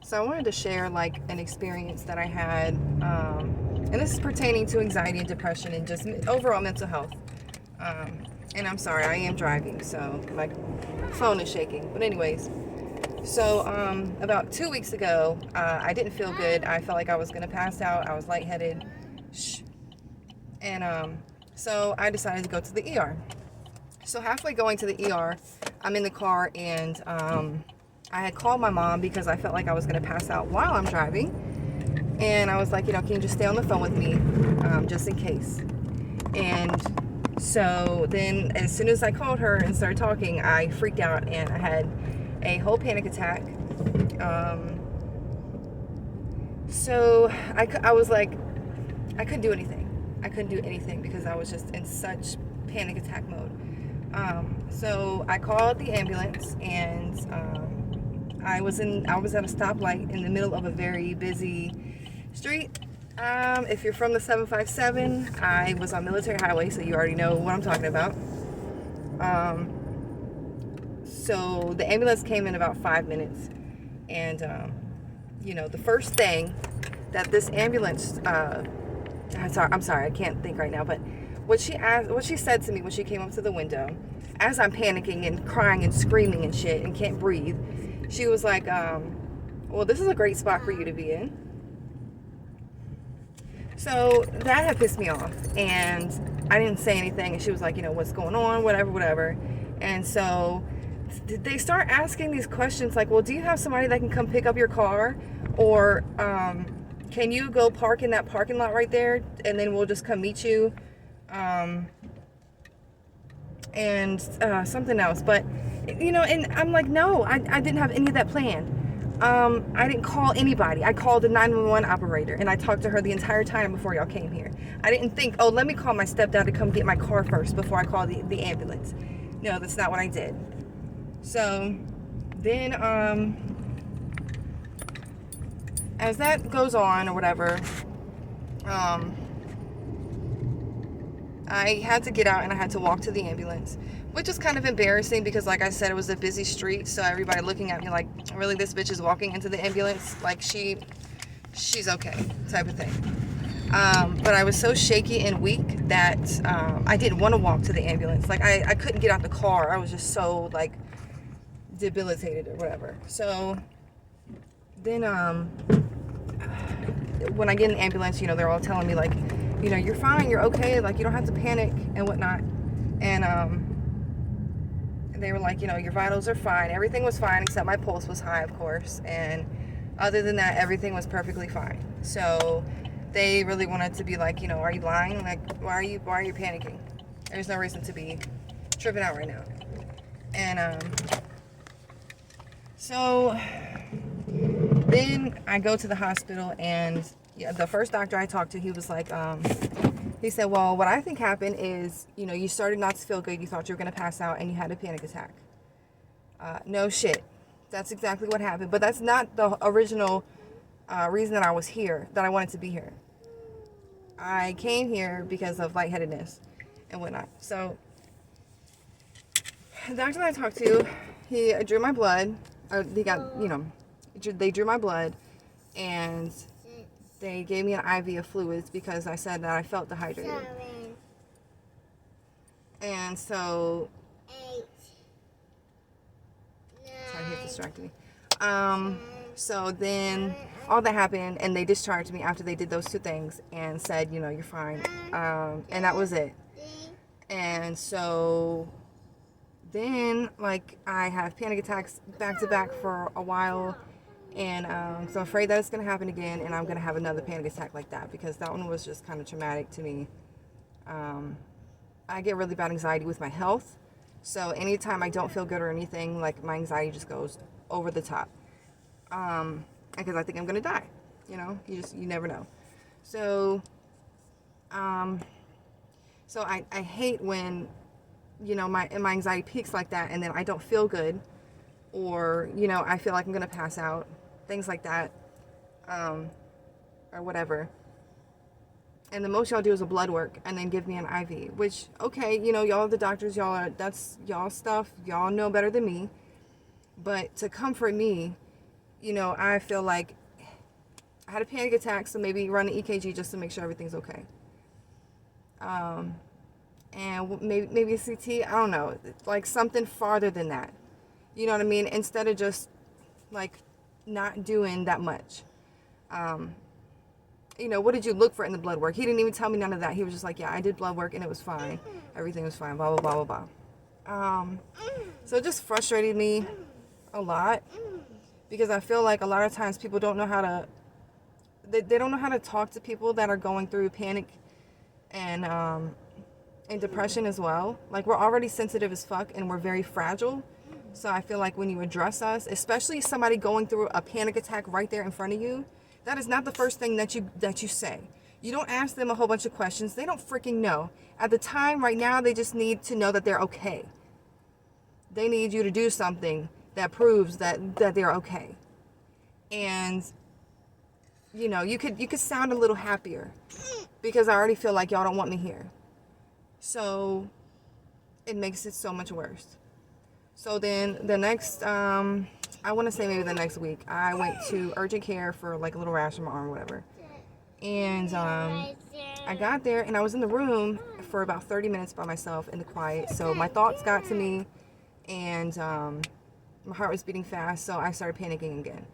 So I wanted to share like an experience that I had, and this is pertaining to anxiety and depression and just overall mental health. And I'm sorry, I am driving, so my phone is shaking. But anyways, so about 2 weeks ago, I didn't feel good. I felt like I was gonna pass out. I was lightheaded, and so I decided to go to the ER. So halfway going to the ER, I'm in the car and I had called my mom because I felt like I was going to pass out while I'm driving. And I was like, can you just stay on the phone with me just in case? And so then as soon as I called her and started talking, I freaked out and I had a whole panic attack. So I was like, I couldn't do anything. I couldn't do anything because I was just in such panic attack mode. So I called the ambulance and I was at a stoplight in the middle of a very busy street. If you're from the 757, I was on Military Highway, so you already know what I'm talking about. So the ambulance came in about 5 minutes, and the first thing that this ambulance, I'm sorry, I can't think right now, but what she said to me when she came up to the window, as I'm panicking and crying and screaming and shit and can't breathe, she was like, well, this is a great spot for you to be in. So that had pissed me off, and I didn't say anything, and she was like, what's going on, whatever. And so they start asking these questions like, well, do you have somebody that can come pick up your car, or can you go park in that parking lot right there and then we'll just come meet you, and something else. But and I'm like, no, I didn't have any of that planned. I didn't call anybody. I called the 911 operator and I talked to her the entire time before y'all came here. I didn't think, oh, let me call my stepdad to come get my car first before I call the ambulance. No, that's not what I did. So then as that goes on or whatever, I had to get out and I had to walk to the ambulance, which was kind of embarrassing because, like I said, it was a busy street, so everybody looking at me like, really, this bitch is walking into the ambulance? Like, she's okay, type of thing. But I was so shaky and weak that I didn't want to walk to the ambulance. Like, I couldn't get out the car. I was just so, like, debilitated or whatever. So then when I get in the ambulance, they're all telling me, like, you're fine, you're okay, like, you don't have to panic and whatnot. And they were like, your vitals are fine. Everything was fine except my pulse was high, of course. And other than that, everything was perfectly fine. So they really wanted to be like, are you lying? Like, why are you panicking? There's no reason to be tripping out right now. And so then I go to the hospital, and the first doctor I talked to, he was like, he said, well, what I think happened is, you started not to feel good. You thought you were going to pass out and you had a panic attack. No shit. That's exactly what happened. But that's not the original reason that I was here, that I wanted to be here. I came here because of lightheadedness and whatnot. So the doctor that I talked to, he drew my blood. They drew my blood, and they gave me an IV of fluids because I said that I felt dehydrated. And so, sorry, he distracted me. So then all that happened, and they discharged me after they did those two things and said, you're fine. And that was it. And so then, like, I have panic attacks back to back for a while. And so I'm afraid that it's going to happen again, and I'm going to have another panic attack like that because that one was just kind of traumatic to me. I get really bad anxiety with my health. So anytime I don't feel good or anything, like, my anxiety just goes over the top. Because I think I'm going to die. You never know. So, so I hate when, my anxiety peaks like that and then I don't feel good, or, I feel like I'm going to pass out. Things like that, or whatever. And the most y'all do is a blood work and then give me an IV, which, okay, y'all are the doctors, that's y'all stuff, y'all know better than me. But to comfort me, you know, I feel like I had a panic attack, so maybe run an EKG just to make sure everything's okay. And maybe a CT, I don't know, like something farther than that. You know what I mean? Instead of just like not doing that much. You know, what did you look for in the blood work? He didn't even tell me none of that. He was just like, yeah, I did blood work and it was fine. Everything was fine, blah, blah, blah, blah, blah. So it just frustrated me a lot because I feel like a lot of times people don't know how to, they don't know how to talk to people that are going through panic and depression as well. Like, we're already sensitive as fuck and we're very fragile. So I feel like when you address us, especially somebody going through a panic attack right there in front of you, that is not the first thing that you say. You don't ask them a whole bunch of questions. They don't freaking know. At the time right now, they just need to know that they're okay. They need you to do something that proves that they're okay. And you know, you could sound a little happier because I already feel like y'all don't want me here. So it makes it so much worse. So then the next, I want to say maybe the next week, I went to urgent care for like a little rash on my arm or whatever. And I got there and I was in the room for about 30 minutes by myself in the quiet. So my thoughts got to me and my heart was beating fast. So I started panicking again.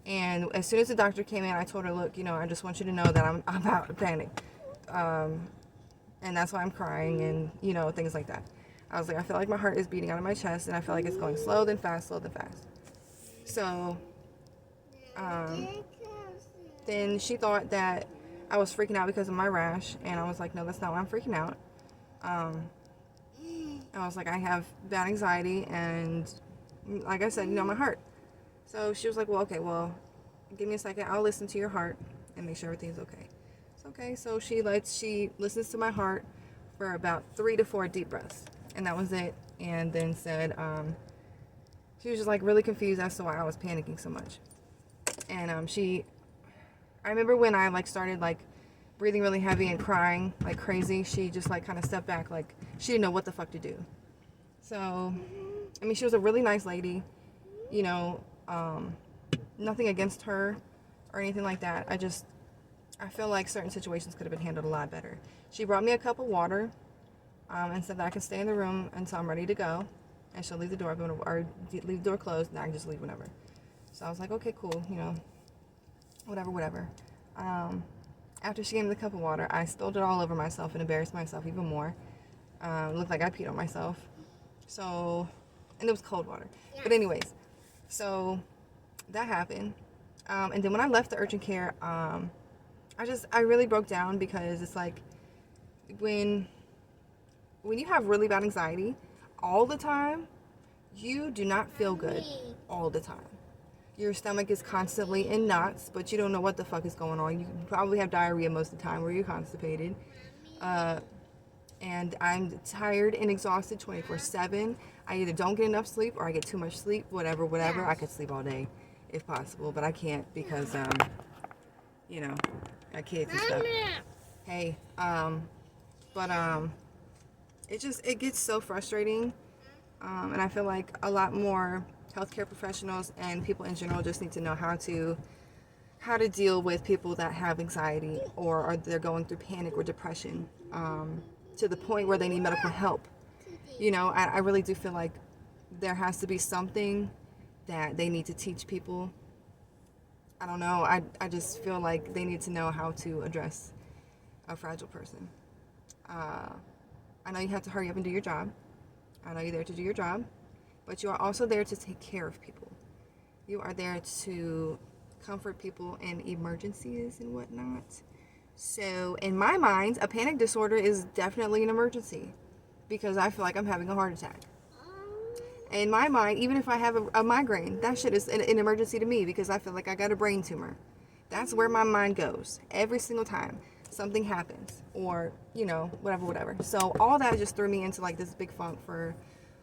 And as soon as the doctor came in, I told her, look, you know, I just want you to know that I'm about to panic. And that's why I'm crying and, you know, things like that. I was like, I feel like my heart is beating out of my chest and I feel like it's going slow, then fast, slow, then fast. So, then she thought that I was freaking out because of my rash. And I was like, no, that's not why I'm freaking out. I was like, I have bad anxiety and like I said, you know, my heart. So she was like, well, okay, well, give me a second. I'll listen to your heart and make sure everything's okay. It's okay. So she listens to my heart for about 3 to 4 deep breaths. And that was it. And then said, she was just like really confused as to why I was panicking so much. And I remember when I like started like breathing really heavy and crying like crazy, she just like kind of stepped back, like she didn't know what the fuck to do. So, I mean, she was a really nice lady, you know, nothing against her or anything like that. I feel like certain situations could have been handled a lot better. She brought me a cup of water and said that I can stay in the room until I'm ready to go. And she'll leave the door open or leave the door closed and I can just leave whenever. So I was like, okay, cool, you know, whatever. After she gave me the cup of water, I spilled it all over myself and embarrassed myself even more. Looked like I peed on myself. So, and it was cold water. Yeah. But anyways, so that happened. And then when I left the urgent care, I really broke down because it's like when you have really bad anxiety all the time, you do not feel good all the time. Your stomach is constantly in knots, but you don't know what the fuck is going on. You probably have diarrhea most of the time where you're constipated. And I'm tired and exhausted 24/7. I either don't get enough sleep or I get too much sleep, whatever. I could sleep all day if possible, but I can't because, you know, got kids and stuff. Hey, it gets so frustrating. And I feel like a lot more healthcare professionals and people in general just need to know how to deal with people that have anxiety or they're going through panic or depression to the point where they need medical help. You know, I really do feel like there has to be something that they need to teach people. I don't know. I just feel like they need to know how to address a fragile person. I know you have to hurry up and do your job. I know you're there to do your job, but you are also there to take care of people. You are there to comfort people in emergencies and whatnot. So in my mind, a panic disorder is definitely an emergency because I feel like I'm having a heart attack. In my mind, even if I have a migraine, that shit is an emergency to me because I feel like I got a brain tumor. That's where my mind goes every single time something happens or, you know, whatever. So all that just threw me into like this big funk for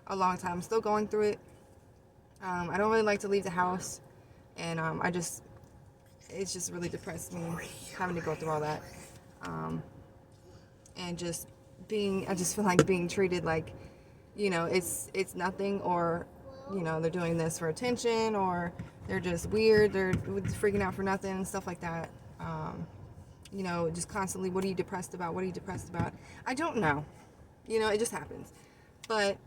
a long time. I'm still going through it. I don't really like to leave the house and it's just really depressed me having to go through all that. And I just feel like being treated like, you know, it's nothing or, you know, they're doing this for attention or they're just weird, they're freaking out for nothing and stuff like that. You know, just constantly, what are you depressed about? What are you depressed about? I don't know. You know, it just happens. But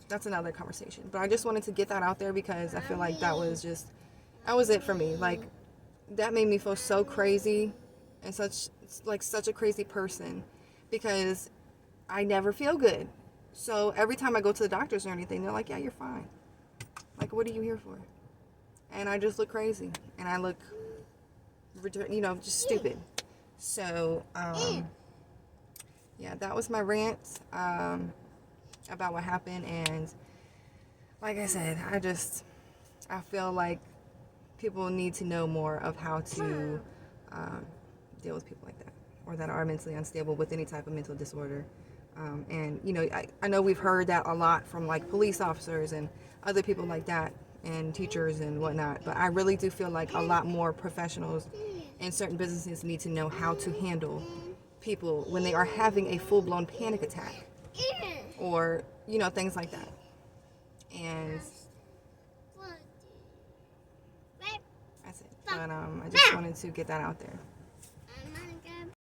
that's another conversation. But I just wanted to get that out there because I feel like that was it for me. Like, that made me feel so crazy and such a crazy person because I never feel good. So every time I go to the doctors or anything, they're like, yeah, you're fine. Like, what are you here for? And I just look crazy. And I look, you know, just stupid. So, yeah, that was my rant about what happened. And like I said, I feel like people need to know more of how to deal with people like that, or that are mentally unstable with any type of mental disorder. And, you know, I know we've heard that a lot from like police officers and other people like that and teachers and whatnot, but I really do feel like a lot more professionals in certain businesses need to know how to handle people when they are having a full-blown panic attack or, you know, things like that. And that's it. But I just wanted to get that out there.